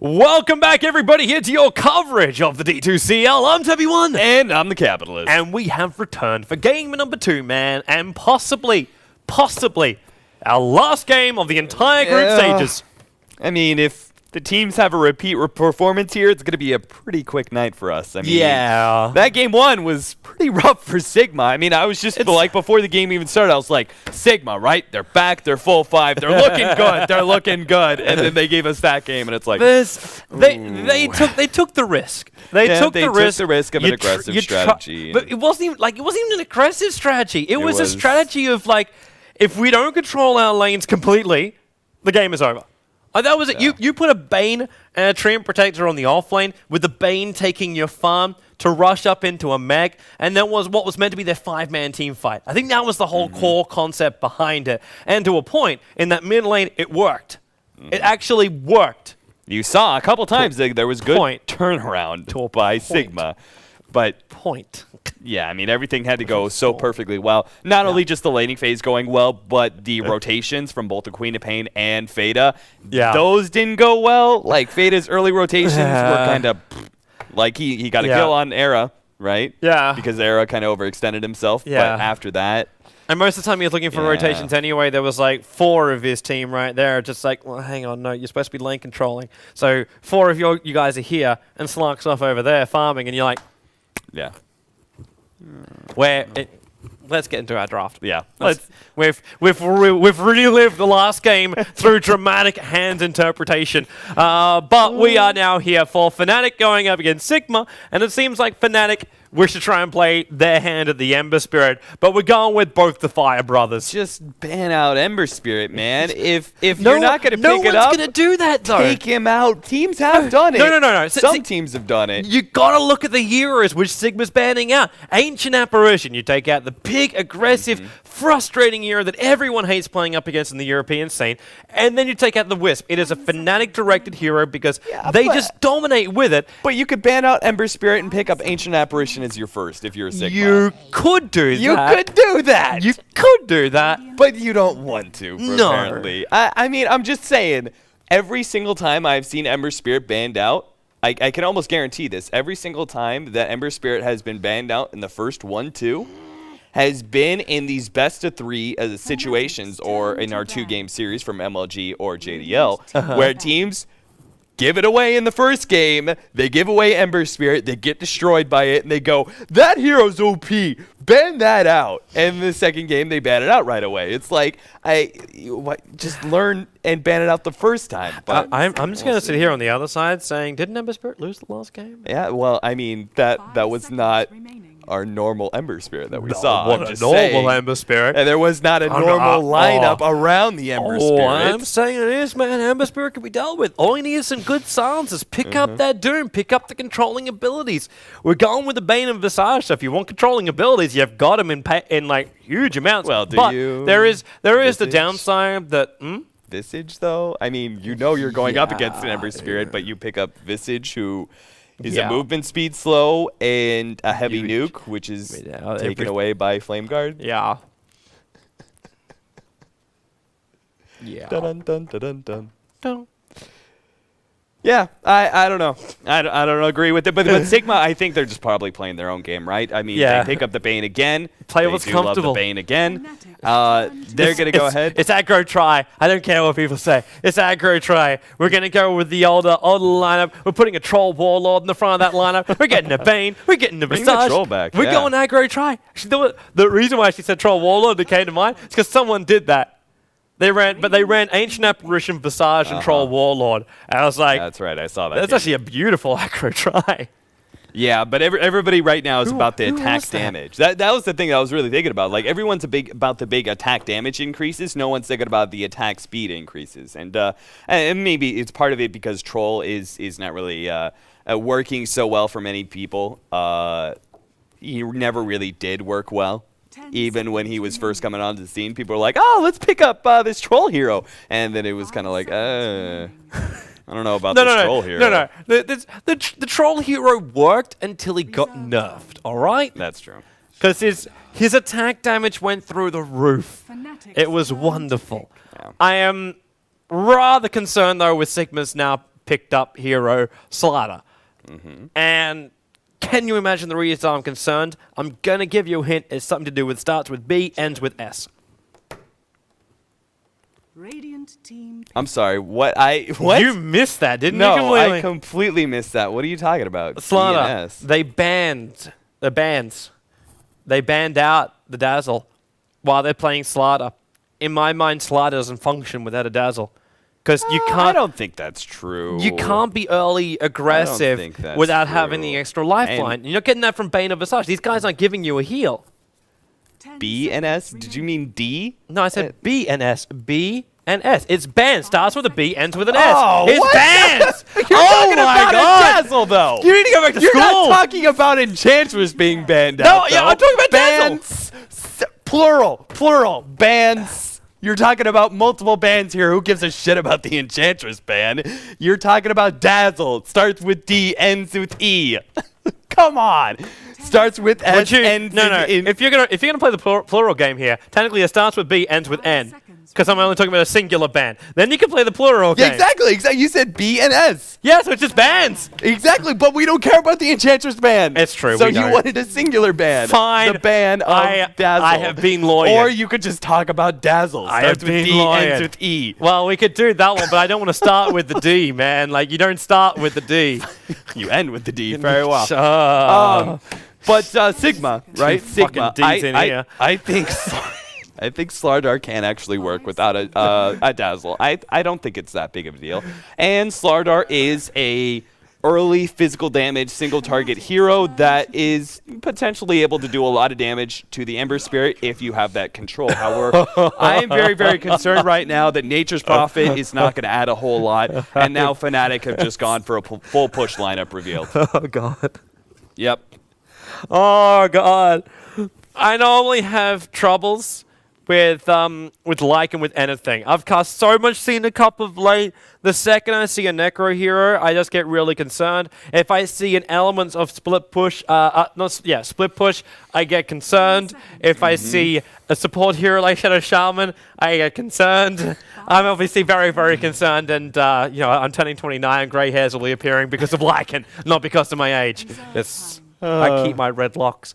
Welcome back, everybody, here to your coverage of the D2CL. I'm TobiWan. And I'm the Capitalist. And we have returned for game number 2, man, and possibly, our last game of the entire group stages. I mean, if the teams have a repeat performance here, it's going to be a pretty quick night for us. I mean, yeah. That game 1 was pretty rough for Sigma. I mean, I was just like, before the game even started, I was like, Sigma, right? They're back, they're full 5, they're looking good, they're looking good. And then they gave us that game, and it's like, they took the risk. They took the risk of an aggressive strategy. But it wasn't even an aggressive strategy. It was a strategy of like, if we don't control our lanes completely, the game is over. That was it. You put a Bane and a Treant Protector on the off lane, with the Bane taking your farm to rush up into a mech, and that was what was meant to be their 5-man team fight. I think that was the whole core concept behind it. And to a point, in that mid lane, it worked. It actually worked. You saw a couple times there was good turnaround by Sigma. But yeah, I mean, everything had to go so perfectly well. Not only just the laning phase going well, but the rotations from both the Queen of Pain and Fada, those didn't go well. Like, Fada's early rotations were kind of, like, he got a kill on Era, right? Yeah. Because Era kind of overextended himself. Yeah. But after that... And most of the time he was looking for rotations anyway. There was like 4 of his team right there, just like, well, hang on, no, you're supposed to be lane controlling. So 4 of you guys are here, and Slark's off over there farming, and you're like... Yeah. Let's get into our draft. Yeah. We've relived the last game through dramatic hand interpretation. But we are now here for Fnatic going up against Sigma, and it seems like Fnatic wish to try and play their hand at the Ember Spirit, but we're going with both the Fire Brothers. Just ban out Ember Spirit, man. If you're not going to pick it up, no one's going to do that, though. Take him out. Teams have done it. No. Some teams have done it. You got to look at the heroes which Sigma's banning out. Ancient Apparition, you take out the big, aggressive, frustrating hero that everyone hates playing up against in the European scene, and then you take out the Wisp. It is a Fnatic-directed hero because they just dominate with it. But you could ban out Ember Spirit and pick up Ancient Apparition as your first if you're a Sigma. You could do that. You could do that. You could do that. But you don't want to, apparently. I mean, I'm just saying, every single time I've seen Ember Spirit banned out, I can almost guarantee this, every single time that Ember Spirit has been banned out in the first 1-2, has been in these best of 3 situations, or in our 2-game series from MLG or JDL, where teams give it away in the first game, they give away Ember Spirit, they get destroyed by it, and they go, that hero's OP, ban that out. And in the second game, they ban it out right away. It's like, just learn and ban it out the first time. But I'm just going to sit here on the other side saying, didn't Ember Spirit lose the last game? Yeah, well, I mean, that was not our normal Ember Spirit that we saw. What a normal Ember Spirit. And there was not a normal lineup around the Ember Spirit. I'm saying it is, man. Ember Spirit can be dealt with. All you need is some good silences. Pick up that Doom. Pick up the controlling abilities. We're going with the Bane and Visage, so if you want controlling abilities, you've got them in like huge amounts. Well, but there is the downside that... Visage, though? I mean, you know you're going up against an Ember Spirit, but you pick up Visage, who... is a movement speed slow and a heavy nuke, which is taken away by Flame Guard. Yeah. Dun dun dun dun dun dun. Yeah, I don't know. I don't agree with it. But Sigma, I think they're just probably playing their own game, right? I mean, they pick up the Bane again. Play what's comfortable. Love the Bane again. They're going to go ahead. It's aggro try. I don't care what people say. It's aggro try. We're going to go with the older lineup. We're putting a Troll Warlord in the front of that lineup. We're getting a Bane. We're getting a Visage. Troll back. We're going aggro try. The reason why she said Troll Warlord that came to mind is because someone did that. They ran Ancient Apparition, Visage, and Troll Warlord. And I was like... That's right, I saw that. That's actually a beautiful aggro try. Yeah, but everybody right now is about the attack damage. That was the thing that I was really thinking about. Like, everyone's about the big attack damage increases. No one's thinking about the attack speed increases. And maybe it's part of it because Troll is not really working so well for many people. He never really did work well. Even when he was first coming onto the scene, people were like, oh, let's pick up this Troll hero. And then it was kind of like, I don't know about this Troll hero. No. The Troll hero worked until he got nerfed, all right? That's true. Because his attack damage went through the roof. It was wonderful. Yeah. I am rather concerned, though, with Sigma's now picked up hero Slider. And can you imagine the reason I'm concerned? I'm going to give you a hint. It's something to do with starts with B, ends with S. Radiant team. I'm sorry. What? You missed that, didn't you? No, I completely missed that. What are you talking about? Slider. They banned the bands. They banned out the Dazzle while they're playing Slider. In my mind, Slider doesn't function without a Dazzle. Because you can't. I don't think that's true. You can't be early aggressive without having the extra lifeline. You're not getting that from Bane or Visage. These guys aren't giving you a heal. B and S? Did you mean D? No, I said B and S. B and S. It's banned. Starts with a B, ends with an S. Oh, it's what? banned! You're talking about a Dazzle, though. You need to go back to You're school. You're not talking about Enchantress being banned out, No, yeah, I'm talking about bans. Plural. Bans. You're talking about multiple bans here. Who gives a shit about the Enchantress ban? You're talking about Dazzle. Starts with D, ends with E. Come on. Starts with S, ends in... If you're gonna play the plural game here, technically it starts with B, ends with N. Because I'm only talking about a singular ban. Then you can play the plural game. Exactly. You said B and S. Yeah, so it's just bans. Exactly, but we don't care about the Enchantress ban. It's true. So you wanted a singular ban. Fine. The ban of Dazzle. I have been loyal. Or you could just talk about Dazzle. Starts with D, ends with E. Well, we could do that one, but I don't want to start with the D, man. Like, you don't start with the D. You end with the D. Very well. But Sigma, right? Sigma. D's in here. I think Slardar can actually work without a Dazzle. I don't think it's that big of a deal. And Slardar is a early physical damage single target hero that is potentially able to do a lot of damage to the Ember Spirit if you have that control. However, I am very, very concerned right now that Nature's Prophet is not going to add a whole lot. And now Fnatic have just gone for a full push lineup revealed. Oh, God. Yep. Oh, God. I normally have troubles with like and with anything. I've cast so much Cena Cup of late. The second I see a Necro hero, I just get really concerned. If I see an element of split push, split push, I get concerned. If I see a support hero like Shadow Shaman, I get concerned. I'm obviously very, very concerned, and I'm turning 29, grey hairs will be appearing because of Lycan, not because of my age. I keep my red locks.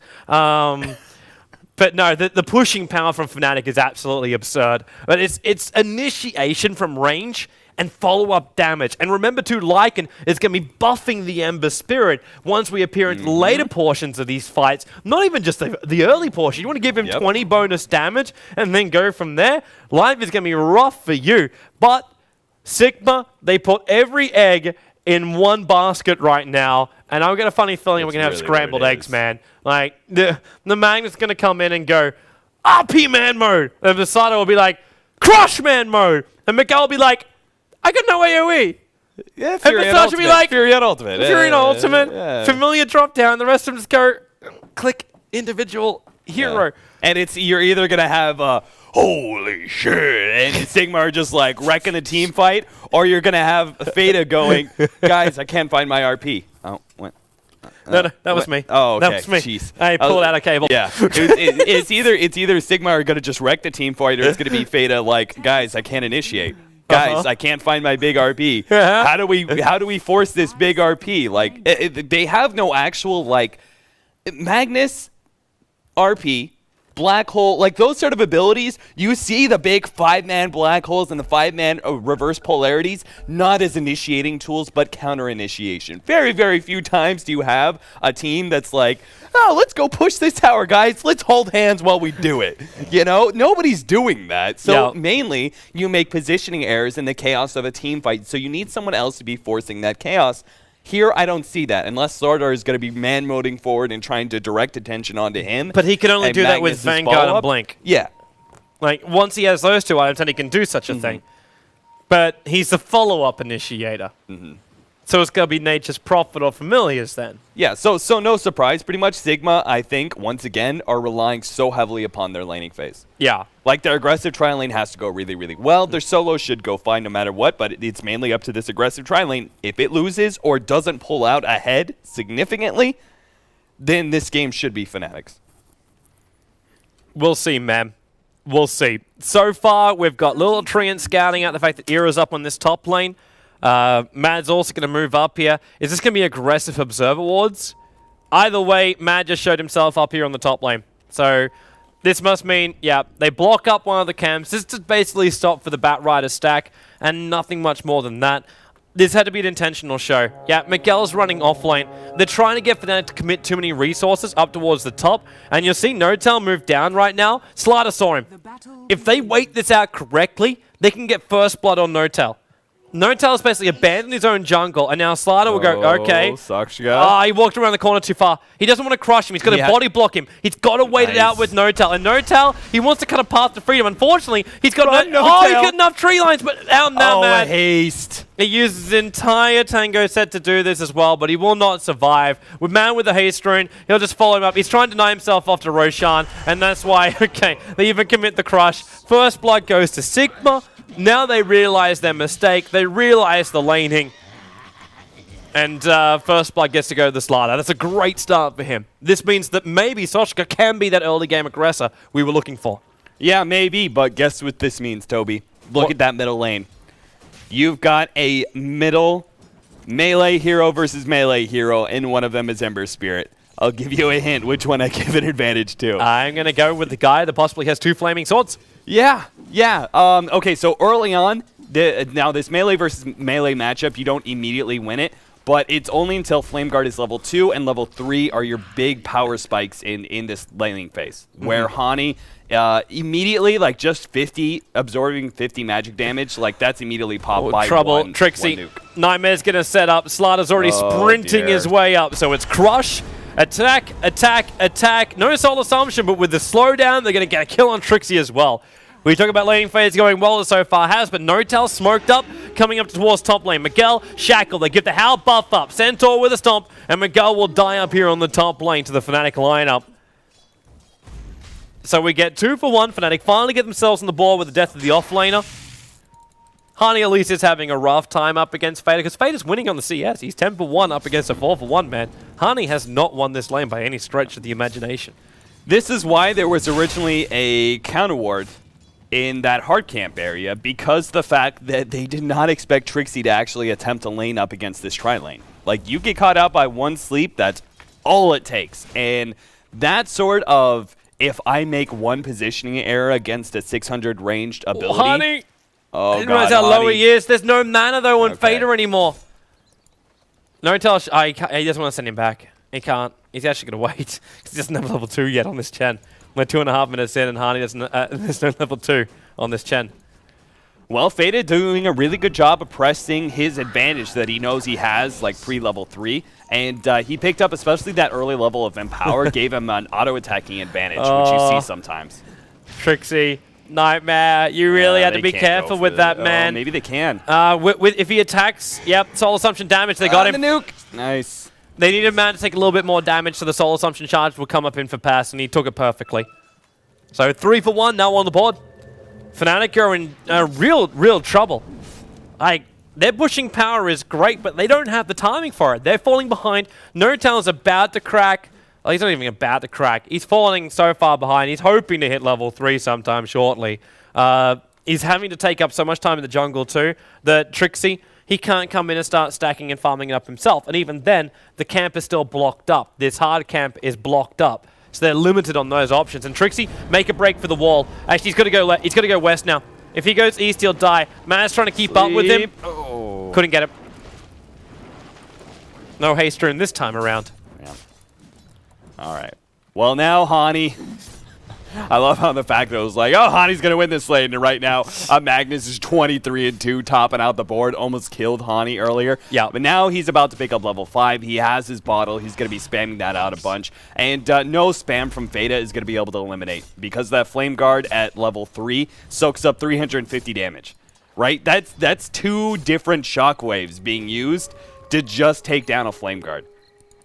But no, the pushing power from Fnatic is absolutely absurd. But it's initiation from range and follow-up damage. And remember too, Lycan is going to be buffing the Ember Spirit once we appear into later portions of these fights. Not even just the early portion. You want to give him 20 bonus damage and then go from there? Life is going to be rough for you. But Sigma, they put every egg in one basket right now, and I've got a funny feeling we're going to have scrambled eggs, man. Like, the Magnet's going to come in and go, RP man mode, and Visado will be like, Crush man mode, and Miguel will be like, I got no AoE. Yeah, Fury and Ultimate. Be like, Fury and Ultimate. Fury and Ultimate, Familiar drop down, the rest of them just go, click individual hero. And you're either going to have holy shit, and Sigma are just like wrecking the team fight, or you're going to have Fada going, guys, I can't find my RP. Oh, what? No, that was me. Oh, okay. That was me. Jeez. I pulled out a cable. Yeah. It's either Sigma are going to just wreck the team fight, or it's going to be Fada like, guys, I can't initiate. Guys, I can't find my big RP. How do we force this big RP? Like, they have no actual, like, Magnus, RP, Black Hole, like those sort of abilities, you see the big 5-man Black Holes and the 5-man reverse polarities, not as initiating tools, but counter-initiation. Very, very few times do you have a team that's like, oh, let's go push this tower, guys. Let's hold hands while we do it. You know, nobody's doing that. So mainly, you make positioning errors in the chaos of a team fight, so you need someone else to be forcing that chaos. Here, I don't see that, unless Slardar is going to be man-moding forward and trying to direct attention onto him. But he can only do that with Vanguard and Blink. Yeah. Like, once he has those two items, then he can do such a thing. But he's the follow-up initiator. So it's going to be Nature's Prophet or Familiars then. Yeah, so no surprise. Pretty much Sigma, I think, once again, are relying so heavily upon their laning phase. Yeah. Like, their aggressive tri-lane has to go really, really well. Their solo should go fine no matter what, but it's mainly up to this aggressive tri-lane. If it loses or doesn't pull out ahead significantly, then this game should be Fnatic's. We'll see, man. We'll see. So far, we've got Little Treant scouting out the fact that Era's up on this top lane. Mad's also going to move up here. Is this going to be aggressive observer wards? Either way, Mad just showed himself up here on the top lane. So this must mean, yeah, they block up one of the camps. This is basically stop for the Batrider stack and nothing much more than that. This had to be an intentional show. Yeah, Miguel's running off lane. They're trying to get Fnatic to commit too many resources up towards the top. And you'll see Notel move down right now. Slider saw him. If they wait this out correctly, they can get first blood on Notel. Notel's basically abandoned his own jungle, and now Slider will go, okay. He walked around the corner too far. He doesn't want to crush him. He's got to body block him. He's got to wait it out with Notel. And Notel, he wants to cut a path to freedom. Unfortunately, he's got he's got enough tree lines, but out now, man. Haste. He uses his entire Tango set to do this as well, but he will not survive. With Man with the haste rune, he'll just follow him up. He's trying to deny himself off to Roshan, and that's why, okay, they even commit the crush. First blood goes to Sigma. Now they realize their mistake. They realize the laning. And first blood gets to go to the Slider. That's a great start for him. This means that maybe Soshka can be that early game aggressor we were looking for. Yeah, maybe, but guess what this means, Toby? Look at that middle lane. You've got a middle melee hero versus melee hero, and one of them is Ember Spirit. I'll give you a hint which one I give an advantage to. I'm going to go with the guy that possibly has 2 flaming swords. Yeah. Okay, so early on, now this melee versus melee matchup, you don't immediately win it, but it's only until Flame Guard is level 2 and level 3 are your big power spikes in this laning phase, where Hani immediately, like just 50, absorbing 50 magic damage, like that's immediately popped by one Trixie. One nuke. Nightmare's going to set up. Slider's already sprinting his way up, so it's Crush. Attack, attack, attack. No Soul Assumption, but with the slowdown, they're going to get a kill on Trixie as well. We talk about laning phase going well so far has, but Notel smoked up, coming up towards top lane. Miguel, Shackle, they give the Howl buff up. Centaur with a stomp, and Miguel will die up here on the top lane to the Fnatic lineup. So we get 2 for 1. Fnatic finally get themselves on the board with the death of the offlaner. Hani at least is having a rough time up against Fader, because Fader's winning on the CS. He's 10 for 1 up against a 4 for 1 man. Hani has not won this lane by any stretch of the imagination. This is why there was originally a counter ward in that hard camp area, because the fact that they did not expect Trixie to actually attempt to lane up against this tri-lane. Like, you get caught out by one sleep, that's all it takes. And that sort of, if I make one positioning error against a 600 ranged ability... Hani! Oh, I didn't realize how low he is. There's no mana, though, on Fader anymore. No tell. He doesn't want to send him back. He can't. He's actually going to wait. He doesn't have level 2 yet on this Chen. We're 2.5 minutes in, and Hani doesn't. There's no level 2 on this Chen. Well, Fader doing a really good job of pressing his advantage that he knows he has, like pre-level 3. And he picked up especially that early level of Empower, gave him an auto-attacking advantage, which you see sometimes. Trixie. Nightmare, you really have to be careful with that, man. Maybe they can. If he attacks, yep, Soul Assumption damage, they got him. The nuke. Nice. They needed Man to take a little bit more damage, so the Soul Assumption charge will come up in for pass, and he took it perfectly. So 3 for 1 now on the board. Fnatic are in real trouble. Their pushing power is great, but they don't have the timing for it. They're falling behind. Notel is about to crack. Well, he's not even about to crack. He's falling so far behind. He's hoping to hit level 3 sometime shortly. He's having to take up so much time in the jungle too that Trixie, he can't come in and start stacking and farming it up himself. And even then, the camp is still blocked up. This hard camp is blocked up. So they're limited on those options. And Trixie, make a break for the wall. Actually, he's got to go west now. If he goes east, he'll die. Man's trying to keep up with him. Oh. Couldn't get him. No haste rune this time around. All right. Well, now Hani. I love how the fact that it was like, oh, Hani's going to win this lane. And right now, Magnus is 23-2, topping out the board. Almost killed Hani earlier. Yeah. But now he's about to pick up level 5. He has his bottle. He's going to be spamming that out a bunch. And no spam from Fada is going to be able to eliminate, because that Flame Guard at level 3 soaks up 350 damage. Right? That's 2 different shockwaves being used to just take down a Flame Guard.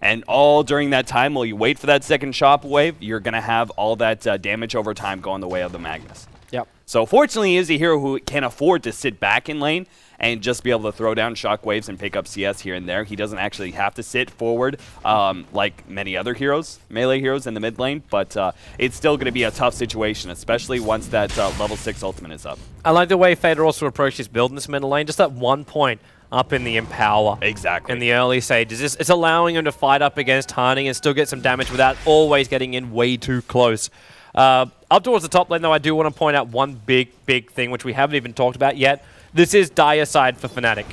And all during that time, while you wait for that second shockwave, you're going to have all that damage over time going the way of the Magnus. Yep. So fortunately, he is a hero who can afford to sit back in lane and just be able to throw down shockwaves and pick up CS here and there. He doesn't actually have to sit forward like many other heroes, melee heroes in the mid lane, but it's still going to be a tough situation, especially once that level 6 ultimate is up. I like the way Fader also approached his build in this middle lane. Just at one point, up in the Empower. Exactly. In the early stages. It's allowing him to fight up against Hani and still get some damage without always getting in way too close. Up towards the top lane, though, I do want to point out one big thing, which we haven't even talked about yet. This is dire side for Fnatic.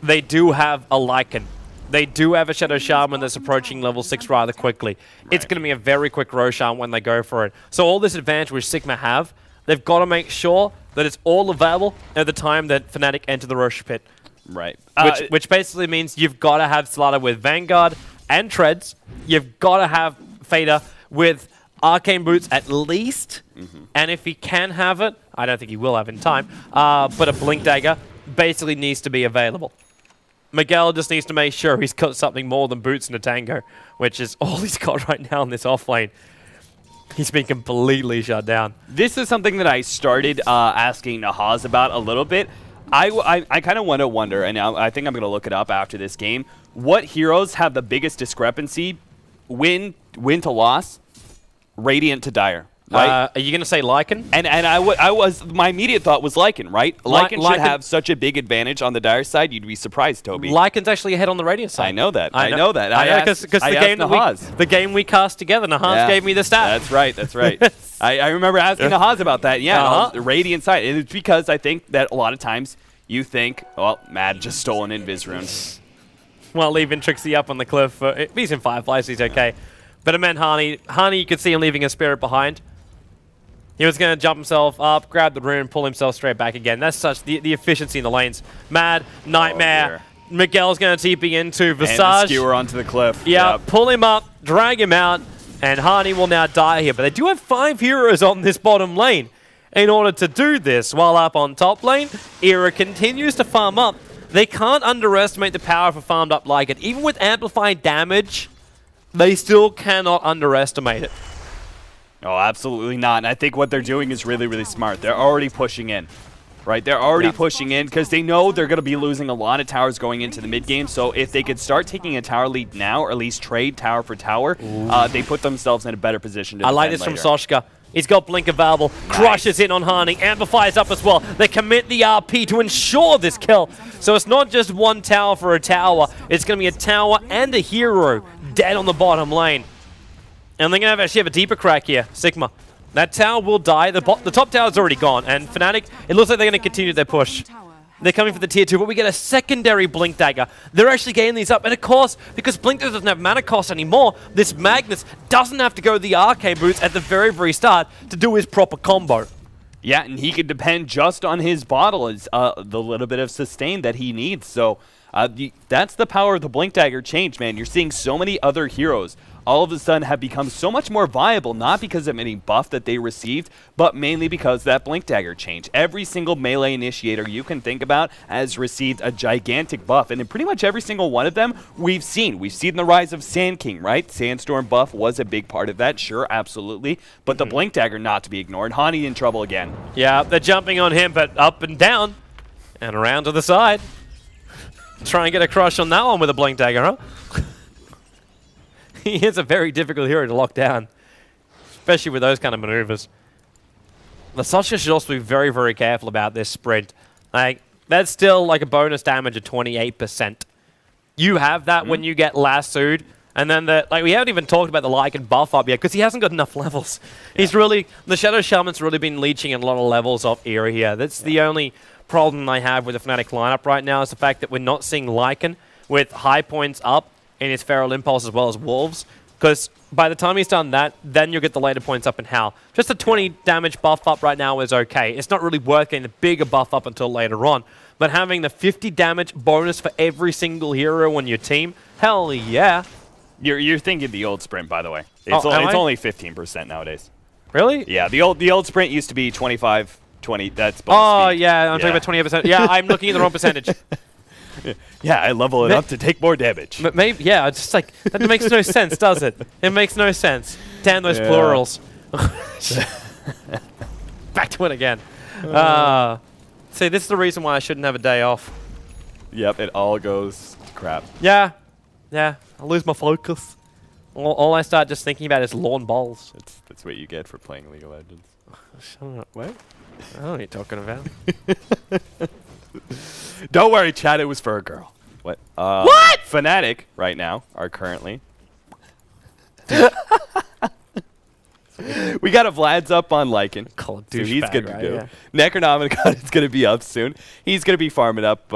They do have a Lycan. They do have a Shadow Shaman that's approaching level 6 rather quickly. Right. It's going to be a very quick Roshan when they go for it. So all this advantage which Sigma have, they've got to make sure that it's all available at the time that Fnatic enter the Rosh pit. Right. Which basically means you've got to have Slider with Vanguard and Treads. You've got to have Fader with Arcane Boots at least. And if he can have it, I don't think he will have in time, but a Blink Dagger basically needs to be available. Miguel just needs to make sure he's got something more than Boots and a Tango, which is all he's got right now in this offlane. He's been completely shut down. This is something that I started asking Nahaz about a little bit. I kind of want to wonder, and I think I'm going to look it up after this game, what heroes have the biggest discrepancy, win to loss, Radiant to Dire, right? Are you going to say Lycan? And my immediate thought was Lycan, right? Lycan should have such a big advantage on the Dire side, you'd be surprised, Toby. Lycan's actually ahead on the Radiant side. I know that. I know that. Because the game we cast together, Nahaz gave me the stat. That's right. I remember asking Nahaz about that. Yeah, the Radiant side. And it's because I think that a lot of times you think, well, Mad just stole an Invis rune. Well, leaving Trixie up on the cliff. He's in Fireflies, he's okay. But it meant Hani, you could see him leaving a Spirit behind. He was going to jump himself up, grab the rune, pull himself straight back again. That's such the efficiency in the lanes. Mad, Nightmare. Miguel's going to TP into Visage. And the skewer onto the cliff. Yeah, pull him up, drag him out, and Hani will now die here. But they do have 5 heroes on this bottom lane in order to do this. While up on top lane, Era continues to farm up. They can't underestimate the power of a farmed up like it. Even with amplified damage, they still cannot underestimate it. Oh, absolutely not. And I think what they're doing is really, really smart. They're already pushing in, right? They're already pushing in because they know they're going to be losing a lot of towers going into the mid game. So if they could start taking a tower lead now, or at least trade tower for tower, they put themselves in a better position to defend like this later. from Soshka. He's got Blink available, crushes in on Hani, amplifies up as well. They commit the RP to ensure this kill. So it's not just one tower for a tower. It's going to be a tower and a hero dead on the bottom lane. And they're going to actually have a deeper crack here, Sigma. That tower will die. The top tower's already gone. And Fnatic, it looks like they're going to continue their push. They're coming for the tier 2, but we get a secondary Blink Dagger. They're actually getting these up. And of course, because Blink doesn't have mana cost anymore, this Magnus doesn't have to go the Arcane Boots at the very, very start to do his proper combo. Yeah, and he could depend just on his bottle, the little bit of sustain that he needs. So that's the power of the Blink Dagger change, man. You're seeing so many other heroes all of a sudden have become so much more viable, not because of any buff that they received, but mainly because of that Blink Dagger change. Every single melee initiator you can think about has received a gigantic buff, and in pretty much every single one of them, we've seen the rise of Sand King, right? Sandstorm buff was a big part of that, sure, absolutely, but the Blink Dagger not to be ignored. Hani in trouble again. Yeah, they're jumping on him, but up and down, and around to the side. Try and get a crush on that one with a Blink Dagger, huh? He is a very difficult hero to lock down, especially with those kind of maneuvers. Lasosha should also be very, very careful about this sprint. Like, that's still like a bonus damage of 28%. You have that when you get lassoed, and then we haven't even talked about the Lycan buff up yet because he hasn't got enough levels. Yeah. The Shadow Shaman's really been leeching in a lot of levels of Era here. That's the only problem I have with the Fnatic lineup right now is the fact that we're not seeing Lycan with high points up in his Feral Impulse as well as Wolves, because by the time he's done that, then you'll get the later points up in Howl. Just a 20 damage buff up right now is okay. It's not really worth getting the bigger buff up until later on, but having the 50 damage bonus for every single hero on your team, hell yeah. You're thinking the old sprint, by the way. It's only 15% nowadays. Really? Yeah, the old sprint used to be 25, 20. That's bonus speed. Yeah, I'm talking about 28%. Yeah, I'm looking at the wrong percentage. Yeah, I level it up to take more damage. But maybe, yeah, it's just like, that makes no sense, does it? It makes no sense. Damn those plurals. Back to it again. See, this is the reason why I shouldn't have a day off. Yep, it all goes to crap. Yeah, I lose my focus. All I start just thinking about is lawn bowls. That's what you get for playing League of Legends. Shut up. What? I don't know what you're talking about. Don't worry, Chad. It was for a girl. What? What? Fnatic right now are currently. We got a Vlad's up on Lycan. Call So he's good to right? go. Yeah. Necronomicon is going to be up soon. He's going to be farming up.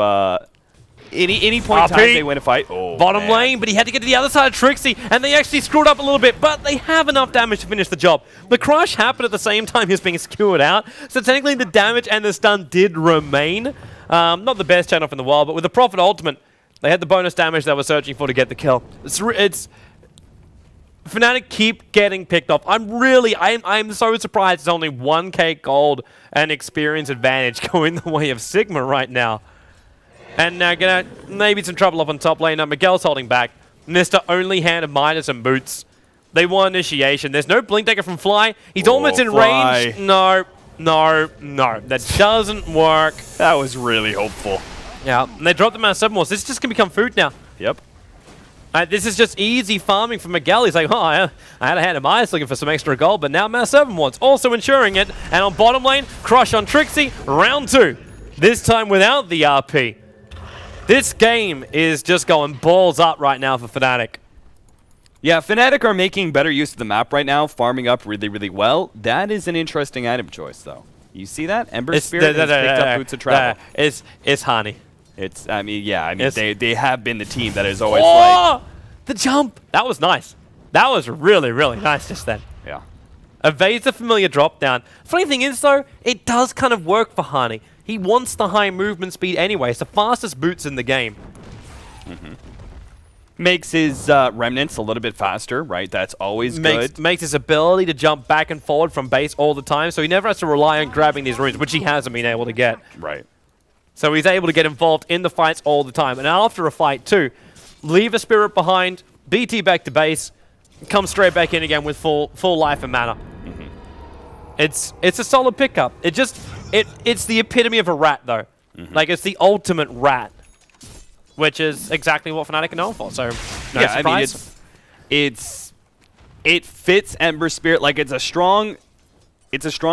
Any point in time RP. they win a fight. Oh, Bottom man. lane, but he had to get to the other side of Trixie, and they actually screwed up a little bit, but they have enough damage to finish the job. The crush happened at the same time he was being skewered out, so technically the damage and the stun did remain. Not the best turn-off in the world, but with the Prophet ultimate, they had the bonus damage they were searching for to get the kill. It's Fnatic keep getting picked off. I'm so surprised it's only 1k gold and experience advantage going the way of Sigma right now. And now gonna maybe some trouble up on top lane. Now Miguel's holding back. Mr. Only Hand of Midas and Boots. They want initiation. There's no Blink Dagger from Fly. He's almost in Fly. range. No. That doesn't work. That was really hopeful. Yeah, and they dropped the Mass 7 Wars. This is just gonna become food now. Yep. This is just easy farming for Miguel. He's like, oh, I had a Hand of Midas looking for some extra gold, but now Mass 7 Wars also ensuring it. And on bottom lane, crush on Trixie, round 2. This time without the RP. This game is just going balls up right now for Fnatic. Yeah, Fnatic are making better use of the map right now, farming up really, really well. That is an interesting item choice, though. You see that? Ember Spirit has picked up Boots of Travel. It's Hani. They have been the team that is always The jump! That was nice. That was really, really nice just then. Yeah. Evades the familiar drop down. Funny thing is, though, it does kind of work for Hani. He wants the high movement speed anyway. It's the fastest Boots in the game. Makes his remnants a little bit faster, right? That's always good. Makes his ability to jump back and forward from base all the time, so he never has to rely on grabbing these runes, which he hasn't been able to get. Right. So he's able to get involved in the fights all the time. And after a fight, too, leave a spirit behind, BT back to base, come straight back in again with full life and mana. It's a solid pickup. It's the epitome of a rat, though. Like, it's the ultimate rat, which is exactly what Fnatic are known for. So, no surprise. I mean, it fits Ember Spirit. Like, it's a strong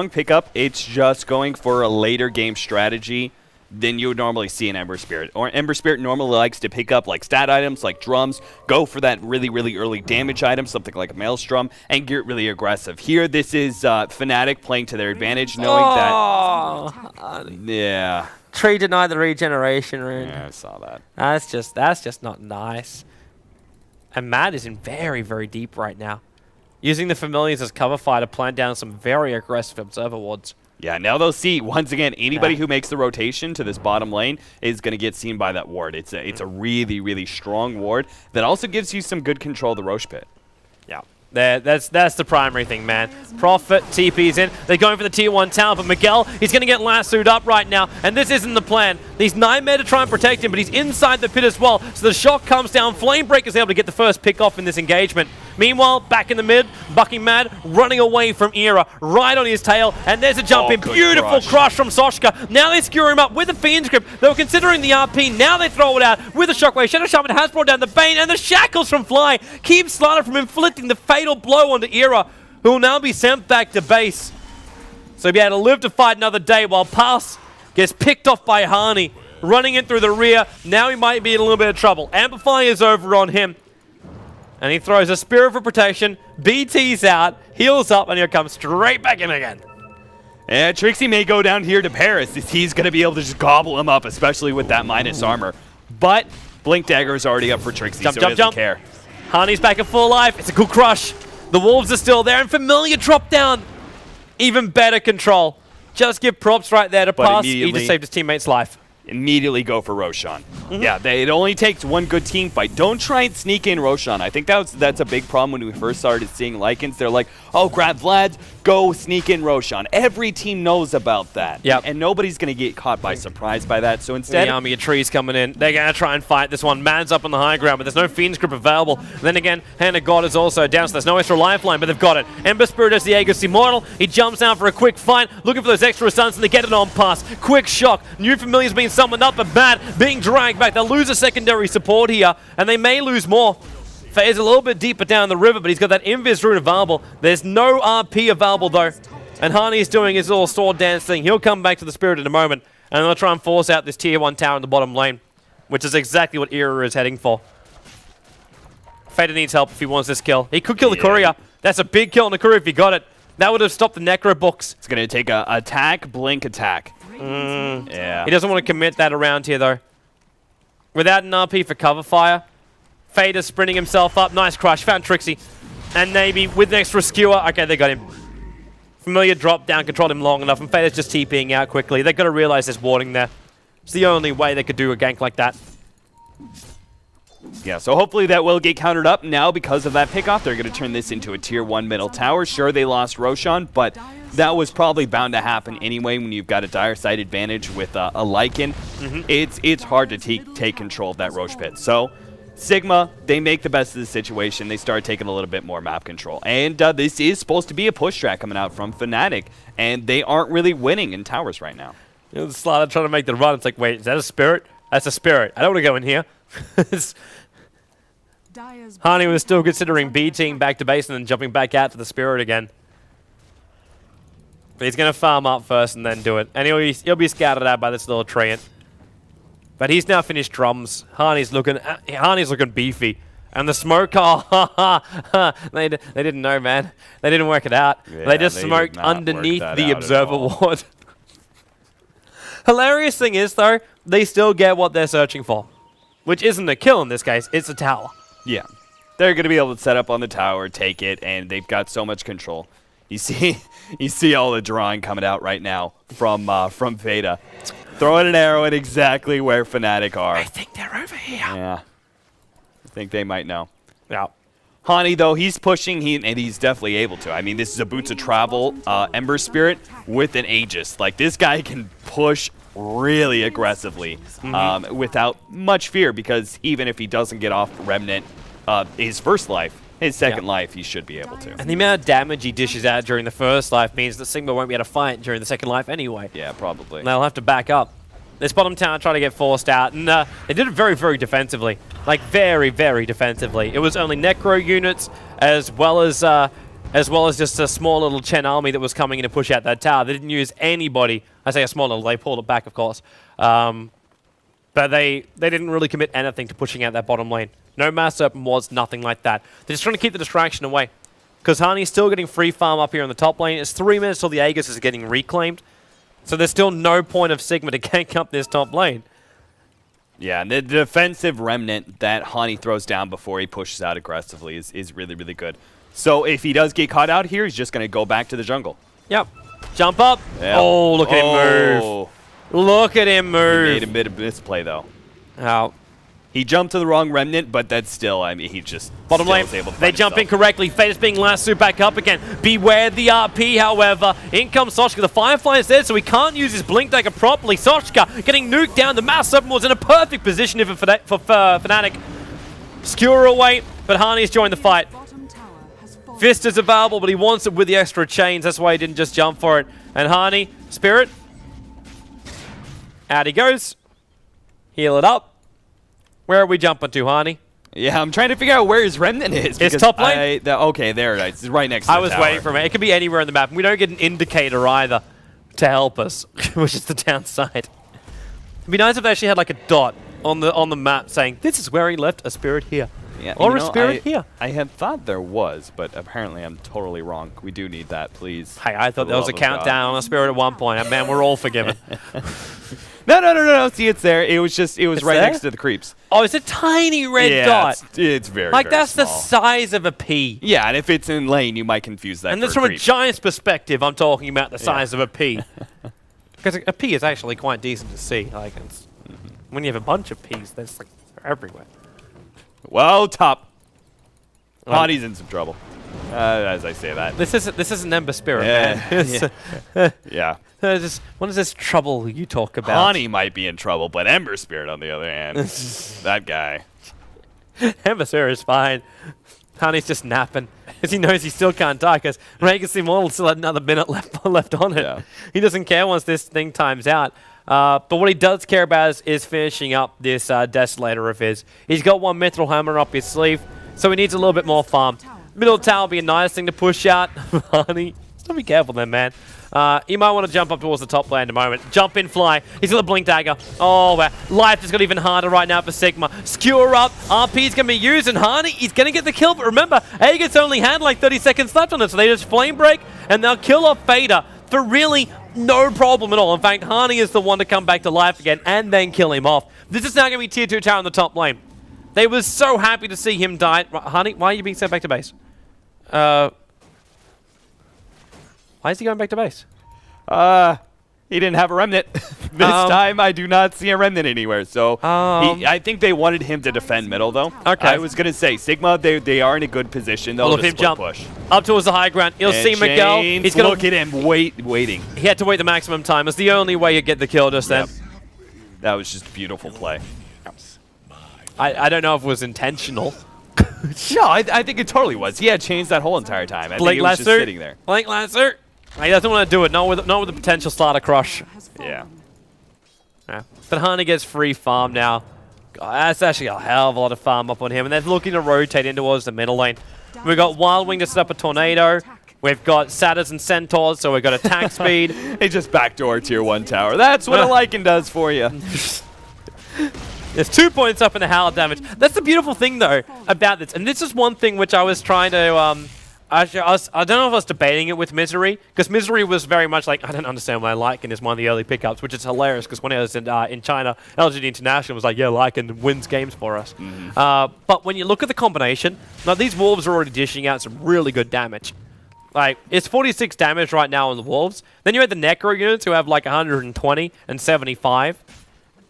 pickup. It's just going for a later game strategy than you would normally see in Ember Spirit. Or Ember Spirit normally likes to pick up like stat items, like drums, go for that really, really early damage item, something like a Maelstrom, and get really aggressive. Here, this is Fnatic playing to their advantage, knowing that... Yeah. Tree denied the regeneration rune. Yeah, I saw that. That's just not nice. And Matt is in very, very deep right now. Using the familiars as cover fire to plant down some very aggressive observer wards. Yeah, now they'll see, once again, anybody who makes the rotation to this bottom lane is going to get seen by that ward. It's a really, really strong ward that also gives you some good control of the Roche pit. Yeah. That's the primary thing, man. Prophet TP's in. They're going for the tier 1 tower, but Miguel, he's going to get lassoed up right now, and this isn't the plan. He's Nightmare to try and protect him, but he's inside the pit as well, so the shock comes down. Flamebreaker's able to get the first pick off in this engagement. Meanwhile, back in the mid, Bucking Mad running away from Era, right on his tail, and there's a jump in. Beautiful crush from Soshka. Now they skewer him up with the Fiend's Grip. They were considering the RP, now they throw it out with a Shockwave. Shadow Shaman has brought down the Bane, and the Shackles from Fly keep Slaughter from inflicting the fatal blow onto Era, who will now be sent back to base. So he'll be able to live to fight another day while Pass gets picked off by Hani, running in through the rear. Now he might be in a little bit of trouble. Amplify is over on him. And he throws a Spirit for protection, BT's out, heals up, and he'll come straight back in again. And Trixie may go down here to Paris. He's going to be able to just gobble him up, especially with that minus armor. But Blink Dagger is already up for Trixie, so he doesn't care. Hani's back at full life. It's a cool crush. The Wolves are still there, and Familiar drop down. Even better control. Just give props right there to Pass. He just saved his teammate's life. Immediately go for Roshan. Yeah, it only takes one good team fight. Don't try and sneak in Roshan. I think that's a big problem when we first started seeing Lycans. They're like, oh, grab Vlad, go sneak in Roshan. Every team knows about that. Yep. And nobody's going to get caught by surprise by that. So instead... The army of trees coming in. They're going to try and fight this one. Man's up on the high ground, but there's no Fiend's Grip available. And then again, Hand of God is also down, so there's no extra lifeline, but they've got it. Ember Spirit has the Aegis Immortal. He jumps out for a quick fight, looking for those extra stuns, and they get it on Pass. Quick shock. New Familiar's being summoned up, but Mad being dragged back. They'll lose a secondary support here, and they may lose more. Faye's a little bit deeper down the river, but he's got that Invis rune available. There's no RP available, though. And Hani is doing his little sword dance thing. He'll come back to the Spirit in a moment. And they'll try and force out this tier 1 tower in the bottom lane, which is exactly what Era is heading for. Fader needs help if he wants this kill. He could kill the courier. That's a big kill on the courier if he got it. That would have stopped the Necro books. It's going to take a attack, blink attack. Yeah. He doesn't want to commit that around here, though. Without an RP for cover fire, Fader sprinting himself up. Nice crush. Found Trixie. And maybe with an extra skewer. Okay, they got him. Familiar drop down, controlled him long enough, and Fader's just TPing out quickly. They've got to realize there's warding there. It's the only way they could do a gank like that. Yeah, so hopefully that will get countered up now because of that pickoff. They're going to turn this into a tier 1 middle tower. Sure, they lost Roshan, but that was probably bound to happen anyway when you've got a dire side advantage with a Lycan. It's hard to take control of that Roche pit. So Sigma, they make the best of the situation. They start taking a little bit more map control. And this is supposed to be a push track coming out from Fnatic, and they aren't really winning in towers right now. You know, the Slider trying to make the run. It's like, wait, is that a spirit? That's a spirit. I don't want to go in here. Hani was still considering beating back to base and then jumping back out to the spirit again. But he's going to farm up first and then do it. And he'll be scouted out by this little treant. But he's now finished drums. Hani's looking beefy. And the smoke, they didn't know, man. They didn't work it out. Yeah, they just smoked underneath the observer ward. Hilarious thing is, though, they still get what they're searching for. Which isn't a kill in this case, it's a tower. Yeah. They're going to be able to set up on the tower, take it, and they've got so much control. You see all the drawing coming out right now from Veda. Throwing an arrow at exactly where Fnatic are. I think they're over here. Yeah. I think they might know. Yeah. Hani, though, he's pushing, and he's definitely able to. I mean, this is a Boots of Travel Ember Spirit with an Aegis. Like, this guy can push really aggressively without much fear, because even if he doesn't get off Remnant his first life, his second life, he should be able to. And the amount of damage he dishes out during the first life means that Sigma won't be able to fight during the second life anyway. Yeah, probably. And they'll have to back up. This bottom tower tried to get forced out, and they did it very, very defensively. Like, very, very defensively. It was only Necro units, as well as just a small little Chen army that was coming in to push out that tower. They didn't use anybody. I say a small little, they pulled it back, of course. But they didn't really commit anything to pushing out that bottom lane. No Mass Serpent was nothing like that. They're just trying to keep the distraction away. Because Hani's still getting free farm up here on the top lane. It's 3 minutes till the Aegis is getting reclaimed. So there's still no point of Sigma to gank up this top lane. Yeah, and the defensive remnant that Hani throws down before he pushes out aggressively is really, really good. So if he does get caught out here, he's just going to go back to the jungle. Yep. Jump up. Yep. Oh, look at him move. Look at him move. He made a bit of misplay, though. Oh. He jumped to the wrong remnant, but that's still, I mean, he just bottom lane. They jump in correctly. Fader's being lassoed back up again. Beware the RP, however. In comes Soshka. The Firefly is dead, so he can't use his Blink Dagger properly. Soshka getting nuked down. The Mass Serpent was in a perfect position for Fnatic. Skewer away, but Hani's joined the fight. Fist is available, but he wants it with the extra chains. That's why he didn't just jump for it. And Hani, Spirit. Out he goes. Heal it up. Where are we jumping to, Hani? Yeah, I'm trying to figure out where his remnant is. It's top lane. Okay, there it is. It's right next to the tower. I was waiting for it. It could be anywhere on the map. We don't get an indicator either to help us, which is the downside. It'd be nice if they actually had like a dot on the map saying, this is where he left a spirit here. Yeah, or a spirit here. I had thought there was, but apparently I'm totally wrong. We do need that, please. Hey, I thought there was a countdown on a spirit at one point. Man, we're all forgiven. No. See, it's there. It was right there? next to the creeps. Oh, it's a tiny red dot. It's very, like, very that's small. The size of a pea. Yeah, and if it's in lane, you might confuse that. And that's from a giant's perspective. I'm talking about the size of a pea. Because a pea is actually quite decent to see. Like, it's, when you have a bunch of peas, they're everywhere. Well, top. Hani's in some trouble. As I say that. This isn't Ember Spirit, man. Yeah. What is this trouble you talk about? Hani might be in trouble, but Ember Spirit, on the other hand, that guy. Ember Spirit is fine. Hani's just napping because he knows he still can't die because Rhaegus Immortal still had another minute left on it. Yeah. He doesn't care once this thing times out. But what he does care about is finishing up this Desolator of his. He's got one Mithril Hammer up his sleeve, so he needs a little bit more farm. Middle tower will be a nice thing to push out. Hani, just be careful then, man. You might want to jump up towards the top lane in a moment. Jump in, fly. He's got the blink dagger. Oh, wow. Life has got even harder right now for Sigma. Skewer up. RP's going to be used, and Harney, he's going to get the kill. But remember, Aegis only had like 30 seconds left on it, so they just flame break, and they'll kill off Fader for really no problem at all. In fact, Harney is the one to come back to life again and then kill him off. This is now going to be tier 2 tower in the top lane. They were so happy to see him die. Harney, why are you being sent back to base? Why is he going back to base? He didn't have a remnant. This time I do not see a remnant anywhere. So I think they wanted him to defend middle, though. Okay. I was going to say, Sigma, they are in a good position, though, to split push. Up towards the high ground. You'll see Miguel. He's going to look at him waiting. He had to wait the maximum time. It's the only way you get the kill just then. That was just beautiful play. I don't know if it was intentional. No, I think it totally was. He had changed that whole entire time. I think he was just sitting there. Blink Lancer. He doesn't want to do it. Not with the potential starter crush. Yeah. But Harney gets free farm now. God, that's actually a hell of a lot of farm up on him. And they're looking to rotate in towards the middle lane. We've got Wild Wing to set up a tornado. We've got Satyrs and Centaurs, so we've got attack speed. They just backdoor tier 1 tower. That's what a Lycan does for you. There's 2 points up in the Howl damage. That's the beautiful thing, though, about this. And this is one thing which I was trying to... I don't know if I was debating it with Misery, because Misery was very much like, I don't understand why Lycan is one of the early pickups, which is hilarious, because when I was in China, LGD International was like, yeah, Lycan wins games for us. But when you look at the combination, now these Wolves are already dishing out some really good damage. Like, it's 46 damage right now on the Wolves. Then you had the Necro units who have like 120 and 75.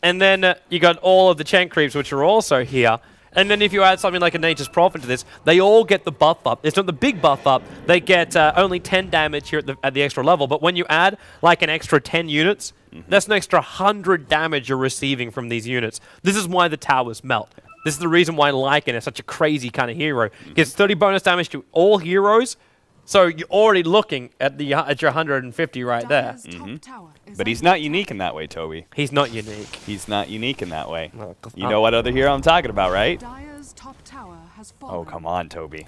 And then you got all of the Chen creeps, which are also here. And then if you add something like a Nature's Prophet to this, they all get the buff up. It's not the big buff up. They get only 10 damage here at the extra level. But when you add like an extra 10 units, that's an extra 100 damage you're receiving from these units. This is why the towers melt. This is the reason why Lycan is such a crazy kind of hero. Gets 30 bonus damage to all heroes. So you're already looking at your 150 right there. But he's not unique in that way, Toby. He's not unique. He's not unique in that way. You know what other hero I'm talking about, right? Oh, come on, Toby.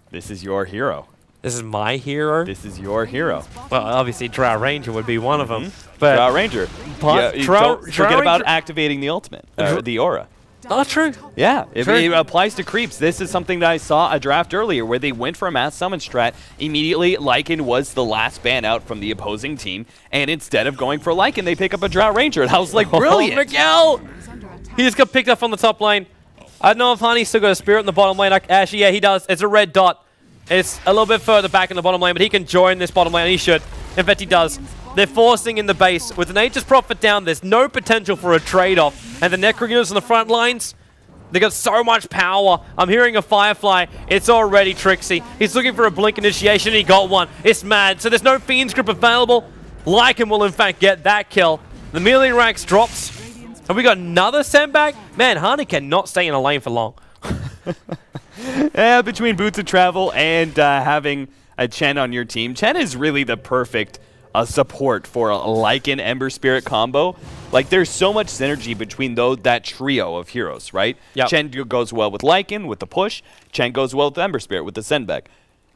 This is your hero. This is my hero? This is your hero. Well, obviously Drow Ranger would be one of them. But Drow Ranger. Don't forget about activating the ultimate, the aura. Oh, true. Yeah, it applies to creeps. This is something that I saw a draft earlier where they went for a mass summon strat. Immediately, Lycan was the last ban out from the opposing team, and instead of going for Lycan, they pick up a Drow Ranger. And I was like, brilliant. Miguel! He just got picked up on the top lane. I don't know if Honey's still got a spirit in the bottom lane. Actually, yeah, he does. It's a red dot. It's a little bit further back in the bottom lane, but he can join this bottom lane, and he should. In fact, he does. They're forcing in the base. With the Nature's Prophet down, there's no potential for a trade-off. And the Necro units on the front lines, they got so much power. I'm hearing a Firefly. It's already Trixie. He's looking for a Blink initiation, and he got one. It's mad. So there's no Fiend's Grip available. Lycan will, in fact, get that kill. The melee ranks drops. Have we got another sandbag? Man, Harney cannot stay in a lane for long. Yeah, between Boots of Travel and having a Chen on your team, Chen is really the perfect support for a Lycan Ember Spirit combo. Like, there's so much synergy between that trio of heroes, right? Yep. Chen goes well with Lycan with the push. Chen goes well with Ember Spirit with the sendback.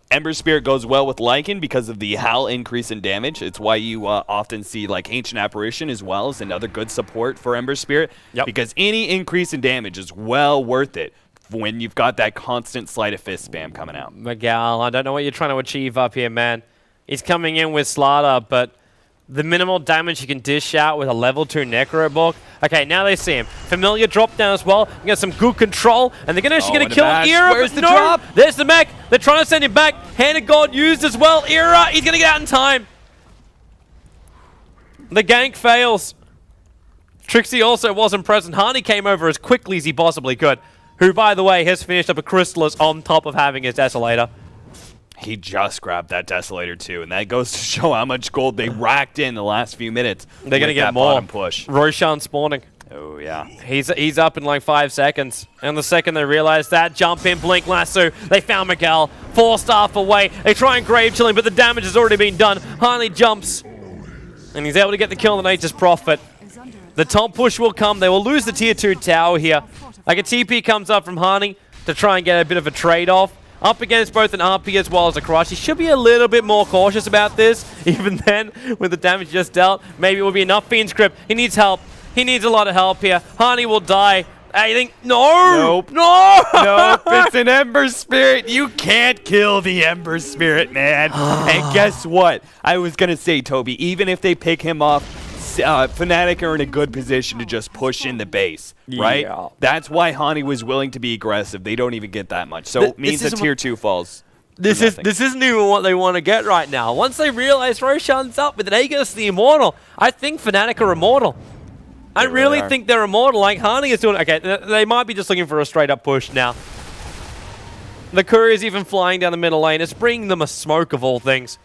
Ember Spirit goes well with Lycan because of the Howl increase in damage. It's why you often see like Ancient Apparition as well as another good support for Ember Spirit. Yep. Because any increase in damage is well worth it when you've got that constant Sleight of Fist spam coming out. Miguel, I don't know what you're trying to achieve up here, man. He's coming in with Slaughter, but the minimal damage you can dish out with a level 2 Necro book. Okay, now they see him. Familiar drop down as well. You got some good control, and they're actually going to kill Era. Where's the no, drop? There's the mech. They're trying to send him back. Hand of God used as well. Era, he's going to get out in time. The gank fails. Trixie also wasn't present. Harney came over as quickly as he possibly could, who, by the way, has finished up a Chrysalis on top of having his Desolator. He just grabbed that Desolator too, and that goes to show how much gold they racked in the last few minutes. They're going to get more. Push. Roshan spawning. Oh, yeah. He's up in like 5 seconds. And the second they realize that, jump in, Blink Lasso. They found Miguel. 4 staff away. They try and grave chill him, but the damage has already been done. Harney jumps. And he's able to get the kill on the Nature's Prophet. The top push will come. They will lose the tier 2 tower here. Like a TP comes up from Harney to try and get a bit of a trade-off. up against both an RP as well as a Crush. He should be a little bit more cautious about this. Even then, with the damage just dealt, maybe it will be enough Fiend Script. He needs help. He needs a lot of help here. Hani will die. I think, no! Nope. No! Nope, it's an Ember Spirit. You can't kill the Ember Spirit, man. And guess what? I was going to say, Toby, even if they pick him off, Fnatic are in a good position to just push in the base, right? Yeah. That's why Hani was willing to be aggressive. They don't even get that much. So it means that Tier 2 falls. This isn't even what they want to get right now. Once they realize Roshan's up with an Aegis the Immortal, I think Fnatic are immortal. I really think they're immortal, like Hani is doing. Okay, they might be just looking for a straight-up push now. The courier's even flying down the middle lane. It's bringing them a smoke of all things.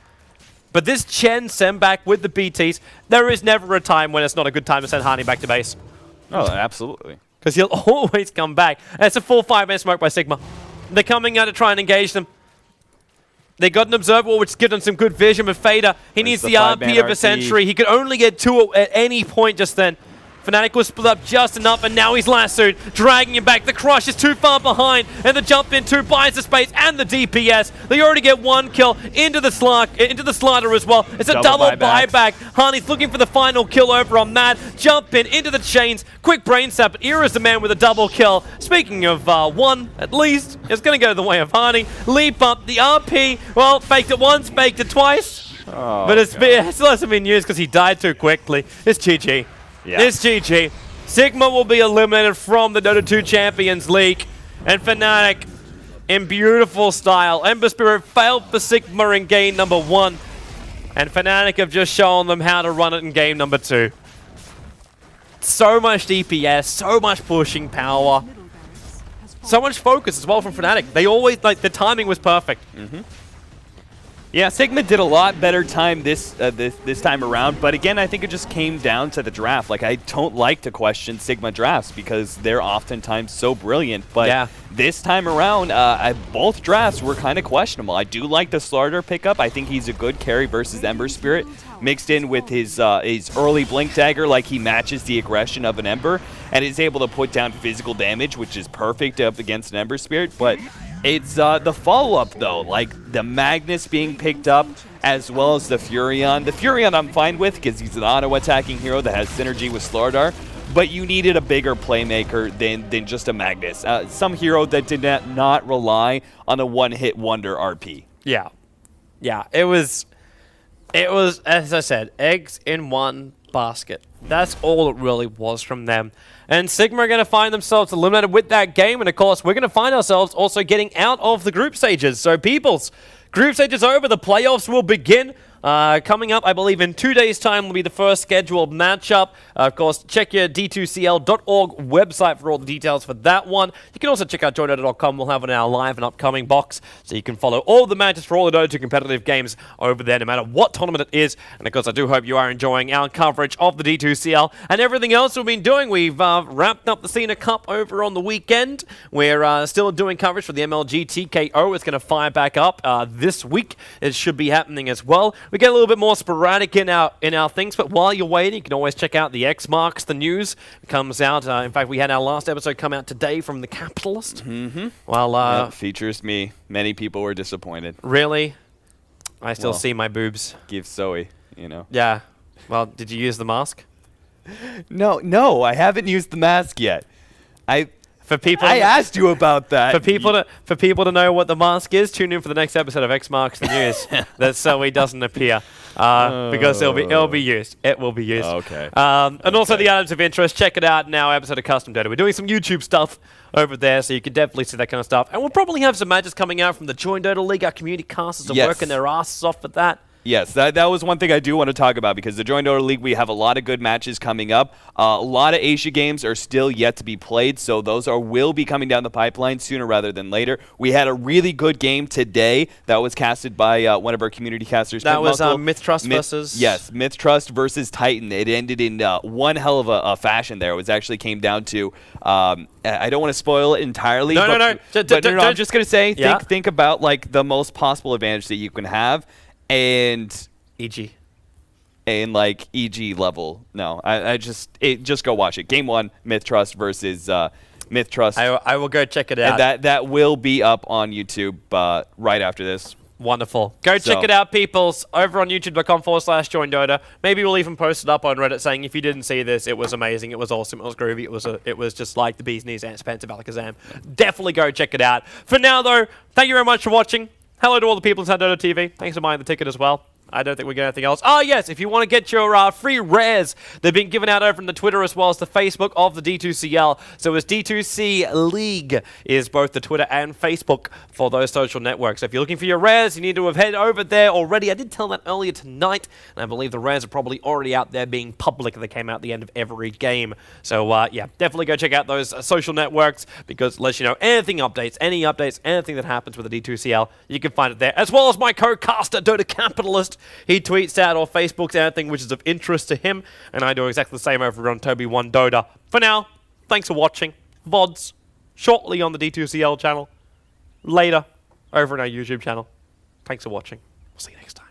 But this Chen send back with the BTs, there is never a time when it's not a good time to send Hani back to base. Oh, absolutely. Because he'll always come back. And it's a full 5-man smoke by Sigma. They're coming out to try and engage them. They got an Observer, which gives them some good vision with Fader. He needs the RP of a Sentry. He could only get 2 at any point just then. Fnatic was split up just enough, and now he's lassoed, dragging him back. The Crush is too far behind, and the jump in 2 buys the space and the DPS. They already get 1 kill into the Slider as well. It's a double buyback. Hani's looking for the final kill over on that. Jump in into the chains. Quick brain sap, but Era's the man with a double kill. Speaking of 1, at least, it's going to go the way of Hani. Leap up, the RP, well, faked it once, faked it twice. Oh, but it still hasn't been used because he died too quickly. It's GG. Yeah. It's GG. Sigma will be eliminated from the Dota 2 Champions League. And Fnatic, in beautiful style, Ember Spirit failed for Sigma in game number 1. And Fnatic have just shown them how to run it in game number 2. So much DPS, so much pushing power. So much focus as well from Fnatic. They always, like, the timing was perfect. Yeah, Sigma did a lot better time this time around, but again, I think it just came down to the draft. Like, I don't like to question Sigma drafts because they're oftentimes so brilliant, but this time around, both drafts were kind of questionable. I do like the Slardar pickup. I think he's a good carry versus Ember Spirit, mixed in with his early Blink Dagger, like he matches the aggression of an Ember, and is able to put down physical damage, which is perfect up against an Ember Spirit, but it's the follow-up, though, like the Magnus being picked up as well as the Furion. The Furion I'm fine with because he's an auto-attacking hero that has synergy with Slardar, but you needed a bigger playmaker than just a Magnus. Some hero that did not rely on a one-hit wonder RP. Yeah. Yeah, it was, as I said, eggs in one basket. That's all it really was from them. And Sigma are going to find themselves eliminated with that game. And of course, we're going to find ourselves also getting out of the group stages. So peoples, group stage is over. The playoffs will begin. Coming up, I believe, in 2 days' time will be the first scheduled matchup. Of course, check your d2cl.org website for all the details for that one. You can also check out joindota.com. We'll have it in our live and upcoming box, so you can follow all the matches for all the Dota 2 competitive games over there, no matter what tournament it is. And of course, I do hope you are enjoying our coverage of the D2CL and everything else we've been doing. We've wrapped up the Cena Cup over on the weekend. We're still doing coverage for the MLG TKO. It's going to fire back up this week. It should be happening as well. We get a little bit more sporadic in our things, but while you're waiting, you can always check out the X Marks the News. It comes out. In fact, we had our last episode come out today from The Capitalist. Well, features me. Many people were disappointed. Really? I still see my boobs. Give Zoe, you know. Yeah. Well, did you use the mask? No, I haven't used the mask yet. I asked you about that. For people to know what the mask is, tune in for the next episode of X Marks the News. That Zoe doesn't appear because it'll be used. It will be used. Okay. And also the items of interest. Check it out in our episode of Custom Dota. We're doing some YouTube stuff over there, so you can definitely see that kind of stuff. And we'll probably have some matches coming out from the Join Dota League. Our community casters are working their asses off for that. Yes, that was one thing I do want to talk about because the Join Dota League, we have a lot of good matches coming up. A lot of Asia games are still yet to be played, so those will be coming down the pipeline sooner rather than later. We had a really good game today that was casted by one of our community casters. That was Myth Trust versus... Yes, Myth Trust versus Titan. It ended in one hell of a fashion there. It was actually came down to... I don't want to spoil it entirely. No. I'm just going to say, think about like the most possible advantage that you can have. And EG. And like EG level. No, just go watch it. Game 1, Myth Trust versus Myth Trust. I will go check it out. And that will be up on YouTube right after this. Wonderful. Go check it out, peoples, over on youtube.com/joindota. Maybe we'll even post it up on Reddit saying, if you didn't see this, it was amazing, it was awesome, it was groovy, it was just like the bee's knees and Spence of Alakazam. Definitely go check it out. For now, though, thank you very much for watching. Hello to all the people inside Dota TV. Thanks for buying the ticket as well. I don't think we got anything else. Oh, yes, if you want to get your free rares, they've been given out over on the Twitter as well as the Facebook of the D2CL. So it's D2C League is both the Twitter and Facebook for those social networks. So if you're looking for your rares, you need to have head over there already. I did tell that earlier tonight, and I believe the rares are probably already out there being public. They came out at the end of every game. So, yeah, definitely go check out those social networks because it lets you know anything updates, anything that happens with the D2CL, you can find it there. As well as my co-caster, Dota Capitalist. He tweets out or Facebooks anything which is of interest to him, and I do exactly the same over on TobiWan Dota. For now, thanks for watching. VODs shortly on the D2CL channel. Later, over on our YouTube channel. Thanks for watching. We'll see you next time.